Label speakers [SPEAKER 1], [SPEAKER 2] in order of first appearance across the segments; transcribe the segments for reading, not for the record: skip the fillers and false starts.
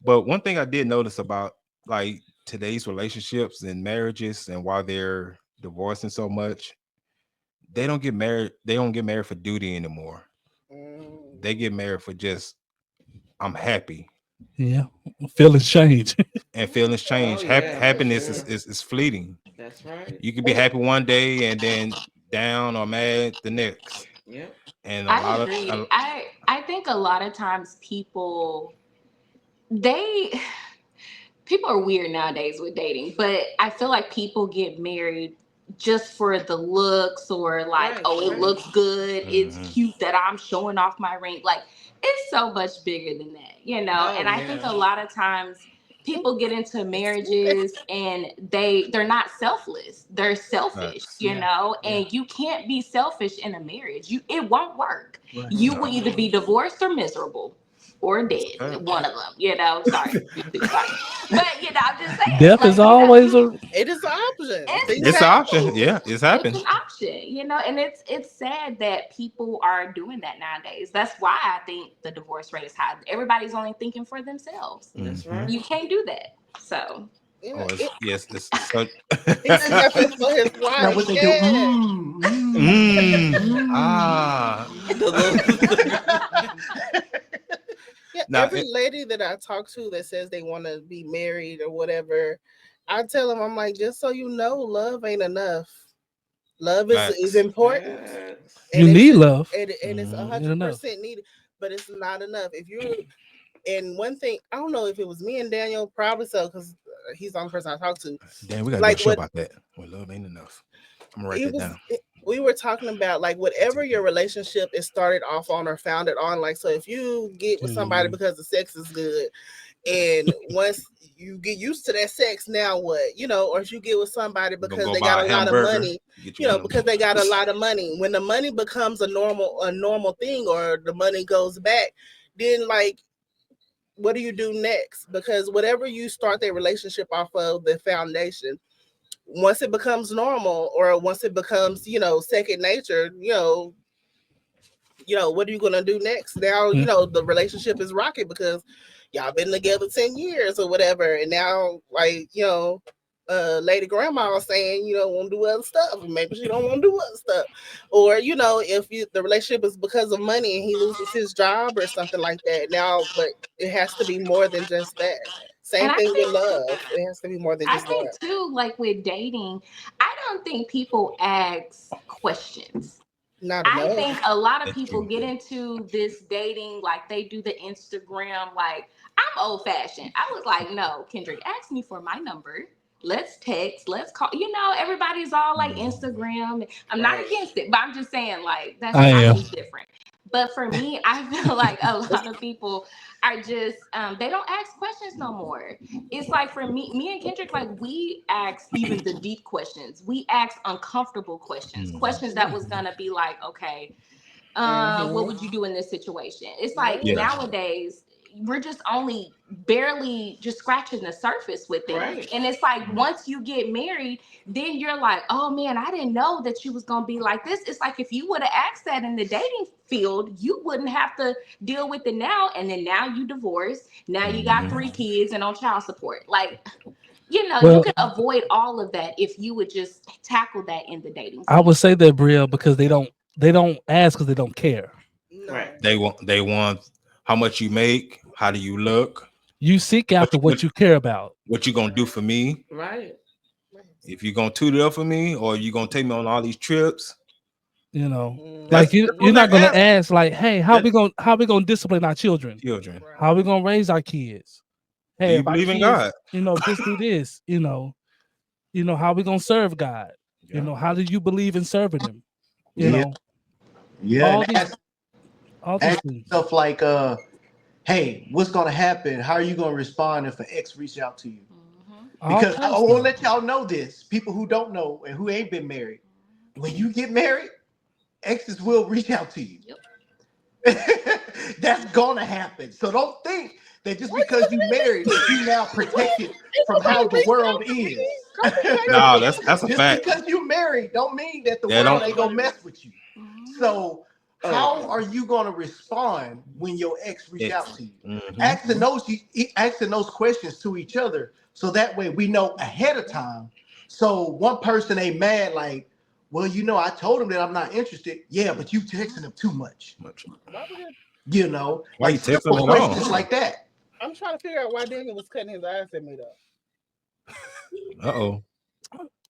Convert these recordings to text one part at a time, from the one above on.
[SPEAKER 1] But one thing I did notice about like today's relationships and marriages and why they're divorcing so much, they don't get married. They don't get married for duty anymore. They get married for just I'm happy.
[SPEAKER 2] Yeah, feelings change.
[SPEAKER 1] And feelings
[SPEAKER 3] Oh
[SPEAKER 1] change.
[SPEAKER 3] yeah, for
[SPEAKER 1] Happiness
[SPEAKER 3] sure.
[SPEAKER 1] is fleeting.
[SPEAKER 3] That's right.
[SPEAKER 1] You can be happy one day and then down or mad the next.
[SPEAKER 3] Yep.
[SPEAKER 1] And a
[SPEAKER 4] I
[SPEAKER 1] lot of
[SPEAKER 4] agree. I think a lot of times they people are weird nowadays with dating, but I feel like people get married just for the looks or like,
[SPEAKER 3] Right,
[SPEAKER 4] oh, it
[SPEAKER 3] right.
[SPEAKER 4] looks good. It's
[SPEAKER 1] Mhm.
[SPEAKER 4] cute that I'm showing off my ring. Like, it's so much bigger than that, you know?
[SPEAKER 3] Oh
[SPEAKER 4] And I think
[SPEAKER 3] yeah.
[SPEAKER 4] a lot of times people get into marriages and they're not selfless. They're selfish,
[SPEAKER 1] Facts.
[SPEAKER 4] you
[SPEAKER 2] Yeah,
[SPEAKER 4] know?
[SPEAKER 2] yeah,
[SPEAKER 4] And you can't be selfish in a marriage. It won't work.
[SPEAKER 2] right.
[SPEAKER 4] You will
[SPEAKER 1] No,
[SPEAKER 4] either be divorced or miserable or
[SPEAKER 1] that's
[SPEAKER 4] dead.
[SPEAKER 1] a fact.
[SPEAKER 4] One of them, you know. Sorry, sorry, but you know, I'm just saying,
[SPEAKER 2] Death is
[SPEAKER 4] like you know,
[SPEAKER 2] always a
[SPEAKER 5] It is an option.
[SPEAKER 4] it's
[SPEAKER 5] Things
[SPEAKER 1] It's an option.
[SPEAKER 5] happen.
[SPEAKER 1] Yeah, it's
[SPEAKER 4] it's
[SPEAKER 1] happened.
[SPEAKER 4] an option, you know, and it's sad that people are doing that nowadays. That's why I think the divorce rate is high. Everybody's only thinking for themselves.
[SPEAKER 3] That's
[SPEAKER 1] Hmm.
[SPEAKER 4] You
[SPEAKER 3] right.
[SPEAKER 4] can't do that. So
[SPEAKER 5] Yeah,
[SPEAKER 1] Oh, it's yes, it's so.
[SPEAKER 5] he's stepping for his
[SPEAKER 6] Now
[SPEAKER 5] wife.
[SPEAKER 6] what they do?
[SPEAKER 5] Yeah.
[SPEAKER 1] Ah.
[SPEAKER 3] The little
[SPEAKER 5] Yeah,
[SPEAKER 1] Now,
[SPEAKER 5] every lady that I talk to that says they want to be married or whatever, I tell them, I'm like, just so you know, love ain't enough. Love is
[SPEAKER 1] facts.
[SPEAKER 5] important,
[SPEAKER 2] you
[SPEAKER 5] and it
[SPEAKER 2] need
[SPEAKER 5] should,
[SPEAKER 2] love.
[SPEAKER 5] and it's
[SPEAKER 1] Mhm.
[SPEAKER 2] Ain't enough.
[SPEAKER 5] 100% needed, but it's not enough. If you and one thing, I don't know if it was me and Daniel, probably so, because he's the only person I talk to.
[SPEAKER 1] Damn, we gotta do a
[SPEAKER 5] Like
[SPEAKER 1] show
[SPEAKER 5] what
[SPEAKER 1] about that. Well, love ain't enough. I'm gonna write
[SPEAKER 5] it
[SPEAKER 1] that
[SPEAKER 5] was,
[SPEAKER 1] down.
[SPEAKER 5] we were talking about like whatever your relationship is started off on or founded on. Like, so if you get with somebody because the sex is good, and once you get used to that sex, now what? You know, or if you get with somebody
[SPEAKER 1] We're gonna
[SPEAKER 5] because
[SPEAKER 1] go
[SPEAKER 5] they
[SPEAKER 1] buy
[SPEAKER 5] got
[SPEAKER 1] a
[SPEAKER 5] a lot of
[SPEAKER 1] hamburger.
[SPEAKER 5] money,
[SPEAKER 1] Get
[SPEAKER 5] you
[SPEAKER 1] you
[SPEAKER 5] know,
[SPEAKER 1] one of them.
[SPEAKER 5] because they got a lot of money. When the money becomes a normal thing, or the money goes back, then like what do you do next? Because whatever you start that relationship off of, the foundation, once it becomes normal or once it becomes, you know, second nature, what are you gonna do next? Now,
[SPEAKER 2] Yeah.
[SPEAKER 5] the relationship is rocky because y'all been together 10 years or whatever, and now like, lady grandma saying you don't want to do other stuff, and maybe she don't want to do other stuff, or if the relationship is because of money and he loses his job or something like that. Now, but it has to be more than just that.
[SPEAKER 4] and
[SPEAKER 5] Same
[SPEAKER 4] I
[SPEAKER 5] thing with
[SPEAKER 4] think
[SPEAKER 5] love. It has to be more than
[SPEAKER 4] I
[SPEAKER 5] just
[SPEAKER 4] think
[SPEAKER 5] that.
[SPEAKER 4] too, like with dating, I don't think people ask questions.
[SPEAKER 5] Not
[SPEAKER 4] I
[SPEAKER 5] enough.
[SPEAKER 4] think a lot of
[SPEAKER 1] That's
[SPEAKER 4] people
[SPEAKER 1] true.
[SPEAKER 4] get into this dating like they do the Instagram. Like, I'm old fashioned. I was like, no, Kendrick, ask me for my number. Let's text. Let's call. You know, everybody's all like
[SPEAKER 1] Mhm.
[SPEAKER 4] Instagram. I'm not
[SPEAKER 3] right.
[SPEAKER 4] against it, but I'm just saying like
[SPEAKER 2] I
[SPEAKER 4] I'm
[SPEAKER 2] am.
[SPEAKER 4] just different. But for me, I feel like a lot of people are just they don't ask questions no more. It's like for me and Kendrick, like we ask even the deep questions. We ask uncomfortable questions,
[SPEAKER 1] Mhm.
[SPEAKER 4] questions that was gonna be like, okay, what
[SPEAKER 5] Mm-hmm.
[SPEAKER 4] would you do in this situation? It's like
[SPEAKER 5] Yeah.
[SPEAKER 1] Yeah.
[SPEAKER 4] nowadays we're just only barely just scratching the surface with things.
[SPEAKER 3] Right.
[SPEAKER 4] And it's like
[SPEAKER 1] Mhm.
[SPEAKER 4] once you get married, then you're like, oh man, I didn't know that you was gonna be like this. It's like if you would have asked that in the dating field, you wouldn't have to deal with it now. And then now you divorced. Now you got
[SPEAKER 1] Mhm.
[SPEAKER 4] 3 kids and on child support. Like, you
[SPEAKER 2] Well,
[SPEAKER 4] can avoid all of that if you would just tackle that in the dating
[SPEAKER 2] I would
[SPEAKER 4] scene.
[SPEAKER 2] say that, Bria, because they don't ask because they don't care.
[SPEAKER 3] Right.
[SPEAKER 5] No.
[SPEAKER 1] They want how much you make. How do you look?
[SPEAKER 2] You seek
[SPEAKER 1] What
[SPEAKER 2] after
[SPEAKER 1] you, what,
[SPEAKER 2] what you care about.
[SPEAKER 1] what you gonna do for me?
[SPEAKER 3] Right.
[SPEAKER 1] If you gonna toot it up for me, or you gonna take me on all these trips?
[SPEAKER 2] You know, like
[SPEAKER 1] That's
[SPEAKER 2] you're
[SPEAKER 1] all
[SPEAKER 2] not
[SPEAKER 1] that
[SPEAKER 2] gonna
[SPEAKER 1] matters.
[SPEAKER 2] ask like, hey,
[SPEAKER 1] That
[SPEAKER 2] how we gonna discipline our children?
[SPEAKER 1] children.
[SPEAKER 2] How
[SPEAKER 5] Right.
[SPEAKER 2] we gonna raise our kids?
[SPEAKER 1] Do
[SPEAKER 2] Hey,
[SPEAKER 1] you
[SPEAKER 2] if our
[SPEAKER 1] believe in
[SPEAKER 2] kids,
[SPEAKER 1] God?
[SPEAKER 2] this do this, how we gonna serve God?
[SPEAKER 1] Yeah.
[SPEAKER 2] How do you believe in serving Him? You
[SPEAKER 6] Yeah,
[SPEAKER 2] know,
[SPEAKER 6] yeah.
[SPEAKER 2] all
[SPEAKER 6] And
[SPEAKER 2] these, all these
[SPEAKER 6] ask
[SPEAKER 2] things.
[SPEAKER 6] yourself like, hey, what's gonna happen? How are you gonna respond if an ex reach out to you?
[SPEAKER 4] Mhm.
[SPEAKER 2] All
[SPEAKER 6] Because I
[SPEAKER 2] kind of
[SPEAKER 6] want to
[SPEAKER 2] stuff.
[SPEAKER 6] let y'all know this. People who don't know and who ain't been married, when you get married, exes will reach out to you.
[SPEAKER 4] Yep.
[SPEAKER 6] That's gonna happen. So don't think that just
[SPEAKER 5] Why you
[SPEAKER 6] because you
[SPEAKER 5] looking at
[SPEAKER 6] married
[SPEAKER 5] me?
[SPEAKER 6] that you now
[SPEAKER 5] What?
[SPEAKER 6] protected
[SPEAKER 5] Ain't
[SPEAKER 6] from how
[SPEAKER 5] nobody
[SPEAKER 6] the
[SPEAKER 5] reaching
[SPEAKER 6] world
[SPEAKER 5] out to me.
[SPEAKER 6] is.
[SPEAKER 5] Go reach out to
[SPEAKER 1] No,
[SPEAKER 5] me.
[SPEAKER 1] that's a
[SPEAKER 6] Just
[SPEAKER 1] fact.
[SPEAKER 6] because you married don't mean that the
[SPEAKER 1] They
[SPEAKER 6] world
[SPEAKER 1] don't.
[SPEAKER 6] ain't gonna mess with you.
[SPEAKER 4] Mhm.
[SPEAKER 6] So how are you going to respond when your ex reach out to you?
[SPEAKER 1] Mhm.
[SPEAKER 6] Asking those questions to each other, so that way we know ahead of time. So one person ain't mad like, well, I told him that I'm not interested. Yeah, but you texting him too much.
[SPEAKER 5] Why would it?
[SPEAKER 1] Why you
[SPEAKER 6] Like
[SPEAKER 1] texting
[SPEAKER 6] simple
[SPEAKER 1] at
[SPEAKER 6] questions
[SPEAKER 1] all?
[SPEAKER 6] like that.
[SPEAKER 5] I'm trying to figure out why Daniel was cutting his eyes at me though.
[SPEAKER 1] Uh-oh.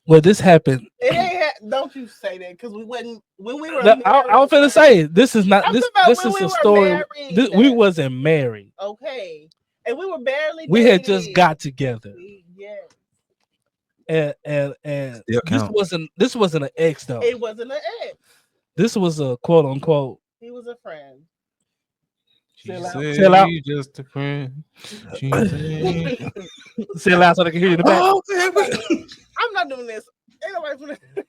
[SPEAKER 2] Well, this happened.
[SPEAKER 5] It ain't. Don't you say that because we wasn't when we were
[SPEAKER 2] No,
[SPEAKER 5] married.
[SPEAKER 2] I was finna say this is not
[SPEAKER 5] I'm
[SPEAKER 2] this.
[SPEAKER 5] talking about
[SPEAKER 2] This
[SPEAKER 5] when
[SPEAKER 2] is
[SPEAKER 5] we
[SPEAKER 2] a
[SPEAKER 5] were
[SPEAKER 2] story.
[SPEAKER 5] married.
[SPEAKER 2] We wasn't married.
[SPEAKER 5] Okay, and we were barely.
[SPEAKER 2] We had just
[SPEAKER 5] dating.
[SPEAKER 2] got together,
[SPEAKER 5] Yes,
[SPEAKER 2] and
[SPEAKER 1] Still
[SPEAKER 2] this
[SPEAKER 1] count.
[SPEAKER 2] wasn't an ex though.
[SPEAKER 5] it wasn't an ex.
[SPEAKER 2] This was a quote unquote.
[SPEAKER 5] He was a friend.
[SPEAKER 1] She
[SPEAKER 2] Chill out.
[SPEAKER 1] said
[SPEAKER 2] Chill out.
[SPEAKER 1] he just a friend. She said,
[SPEAKER 2] Say it loud so they can hear you in the back.
[SPEAKER 1] oh, damn it.
[SPEAKER 5] I'm not doing this. Ain't nobody finna.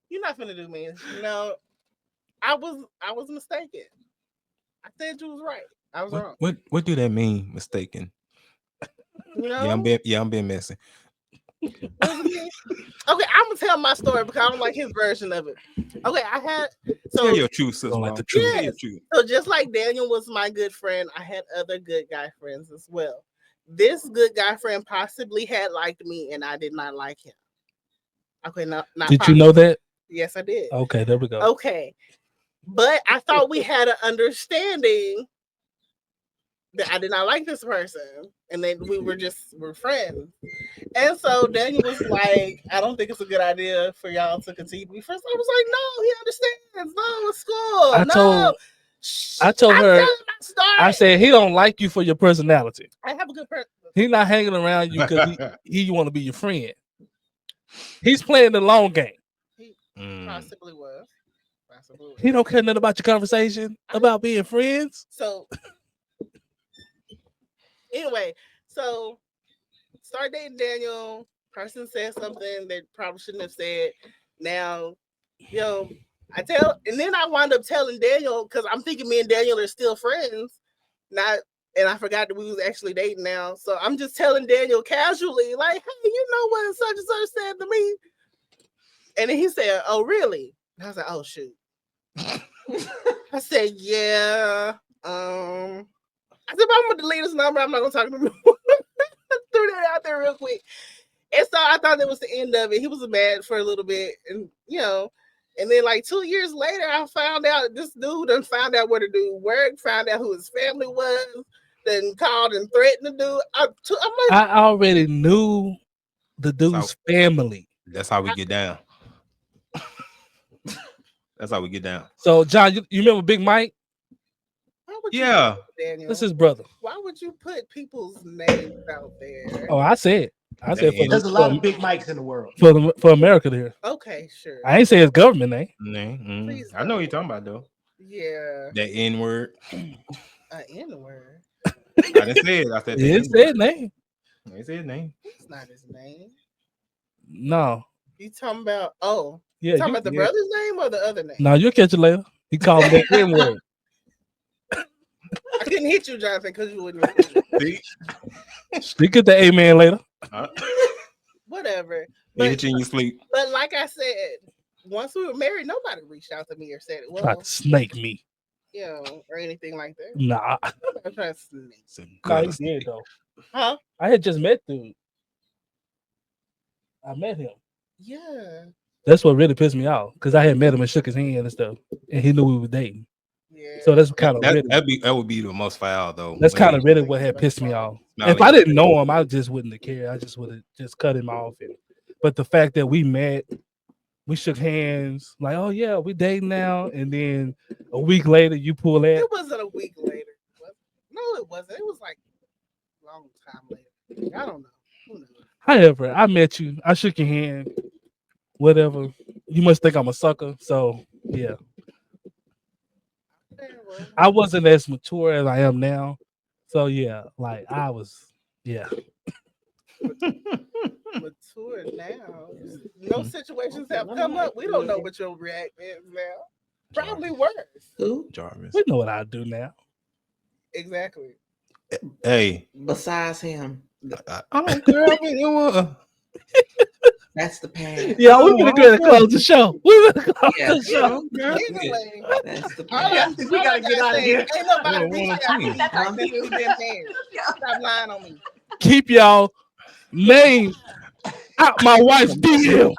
[SPEAKER 5] You're not finna do me. No, I was mistaken. I said you was right. I was wrong.
[SPEAKER 1] What do that mean? Mistaken.
[SPEAKER 5] You know?
[SPEAKER 1] Yeah, I'm being messy.
[SPEAKER 5] What does it mean? Okay, I'm gonna tell my story because I don't like his version of it. Okay, I had
[SPEAKER 1] Tell your truth, sister.
[SPEAKER 2] Don't like the
[SPEAKER 1] Tell
[SPEAKER 2] truth.
[SPEAKER 1] your truth.
[SPEAKER 5] so just like Daniel was my good friend, I had other good guy friends as well. This good guy friend possibly had liked me, and I did not like him. Okay, not
[SPEAKER 2] Did you know that?
[SPEAKER 5] Yes, I did.
[SPEAKER 2] Okay, there we go.
[SPEAKER 5] Okay, but I thought we had an understanding that I did not like this person, and then we're friends. And so Daniel was like, I don't think it's a good idea for y'all to continue to be friends. I was like, no, he understands. No, it's cool.
[SPEAKER 2] I told
[SPEAKER 5] I'm
[SPEAKER 2] her,
[SPEAKER 5] telling my story.
[SPEAKER 2] I said he don't like you for your personality.
[SPEAKER 5] I have a good person.
[SPEAKER 2] He's not hanging around you because he want to be your friend. He's playing the long game.
[SPEAKER 5] He
[SPEAKER 1] Mm.
[SPEAKER 5] possibly was. Possibly was.
[SPEAKER 2] He don't care nothing about your conversation about being friends.
[SPEAKER 5] So anyway, so start dating Daniel. Person said something they probably shouldn't have said. Now, and then I wound up telling Daniel because I'm thinking me and Daniel are still friends. And I forgot that we was actually dating now. So I'm just telling Daniel casually, like, hey, you know what such and such said to me? And then he said, oh, really? And I was like, oh shoot. I said, yeah. I said, but I'm gonna delete his number. I'm not gonna talk to him. Threw that out there real quick. And so I thought that was the end of it. He was mad for a little bit, and and then like 2 years later, I found out this dude done found out where the dude worked, found out who his family was, then called and threatened the dude. I'm like,
[SPEAKER 2] I already knew the dude's family.
[SPEAKER 1] That's how we get down. That's how we get down.
[SPEAKER 2] So John, you remember Big Mike?
[SPEAKER 5] why would
[SPEAKER 1] Yeah.
[SPEAKER 5] you, Daniel?
[SPEAKER 2] That's his brother.
[SPEAKER 5] Why would you put people's names out there?
[SPEAKER 2] Oh, I said
[SPEAKER 6] There's a lot of Big Mics in the world.
[SPEAKER 2] for America there.
[SPEAKER 5] Okay, sure.
[SPEAKER 2] I ain't say his government name.
[SPEAKER 5] Please
[SPEAKER 1] I know what you're talking about though.
[SPEAKER 5] Yeah.
[SPEAKER 1] That N word.
[SPEAKER 5] N-word.
[SPEAKER 1] I didn't say it. I said
[SPEAKER 2] He didn't say his name.
[SPEAKER 1] I didn't say his name.
[SPEAKER 5] It's not his name.
[SPEAKER 2] No.
[SPEAKER 5] You talking about
[SPEAKER 2] Yeah.
[SPEAKER 5] talking about the brother's name or the other name?
[SPEAKER 2] No, you'll catch it later. He called him that N word.
[SPEAKER 5] I couldn't hit you, Jonathan, because you wouldn't.
[SPEAKER 1] See?
[SPEAKER 2] You get the amen later.
[SPEAKER 5] Whatever.
[SPEAKER 1] He hit you in your sleep.
[SPEAKER 5] But like I said, once we were married, nobody reached out to me or said, well,
[SPEAKER 2] Tried to snake me.
[SPEAKER 5] Or anything like that.
[SPEAKER 2] Nah.
[SPEAKER 5] I'm trying to snake.
[SPEAKER 1] It's a
[SPEAKER 2] No,
[SPEAKER 1] good
[SPEAKER 2] he did though.
[SPEAKER 5] Huh?
[SPEAKER 2] I had just met dude. I met him.
[SPEAKER 5] Yeah.
[SPEAKER 2] That's what really pissed me off because I had met him and shook his hand and stuff, and he knew we were dating.
[SPEAKER 5] Yeah.
[SPEAKER 2] So that's kind of
[SPEAKER 1] that would be the most foul though.
[SPEAKER 2] That's kind of really what had pissed me off. If I didn't know him, I just wouldn't have cared. I just would have just cut him off. But the fact that we met, we shook hands, like, oh yeah, we dating now, and then a week later you pull that.
[SPEAKER 5] It wasn't a week later. No, it wasn't. It was like a long time later. I don't know. Who knows?
[SPEAKER 2] However, I met you, I shook your hand, whatever. You must think I'm a sucker. So yeah. I wasn't as mature as I am now. So yeah, like I was, yeah.
[SPEAKER 5] Mature now. No situations have come up. We don't know what your react is now. Probably worse.
[SPEAKER 3] Who?
[SPEAKER 1] Jarvis.
[SPEAKER 2] We know what I do now.
[SPEAKER 5] Exactly.
[SPEAKER 1] Hey.
[SPEAKER 3] Besides him.
[SPEAKER 1] I don't care.
[SPEAKER 3] That's the past.
[SPEAKER 2] Yeah, we're gonna go and
[SPEAKER 1] okay.
[SPEAKER 2] close the show. We're gonna close
[SPEAKER 3] Yeah.
[SPEAKER 2] the show.
[SPEAKER 5] Anyway,
[SPEAKER 3] That's the
[SPEAKER 5] all
[SPEAKER 6] Yeah, I
[SPEAKER 3] past.
[SPEAKER 6] think
[SPEAKER 5] all
[SPEAKER 6] we gotta
[SPEAKER 5] I
[SPEAKER 6] get
[SPEAKER 5] gotta
[SPEAKER 6] out of
[SPEAKER 5] say,
[SPEAKER 6] here.
[SPEAKER 5] ain't nobody
[SPEAKER 1] Well,
[SPEAKER 5] reached
[SPEAKER 1] one
[SPEAKER 5] out to
[SPEAKER 1] thing.
[SPEAKER 5] me
[SPEAKER 4] That's our
[SPEAKER 5] since
[SPEAKER 4] cue.
[SPEAKER 5] we've been married. Stop lying on me.
[SPEAKER 2] Keep y'all name out my wife's DM.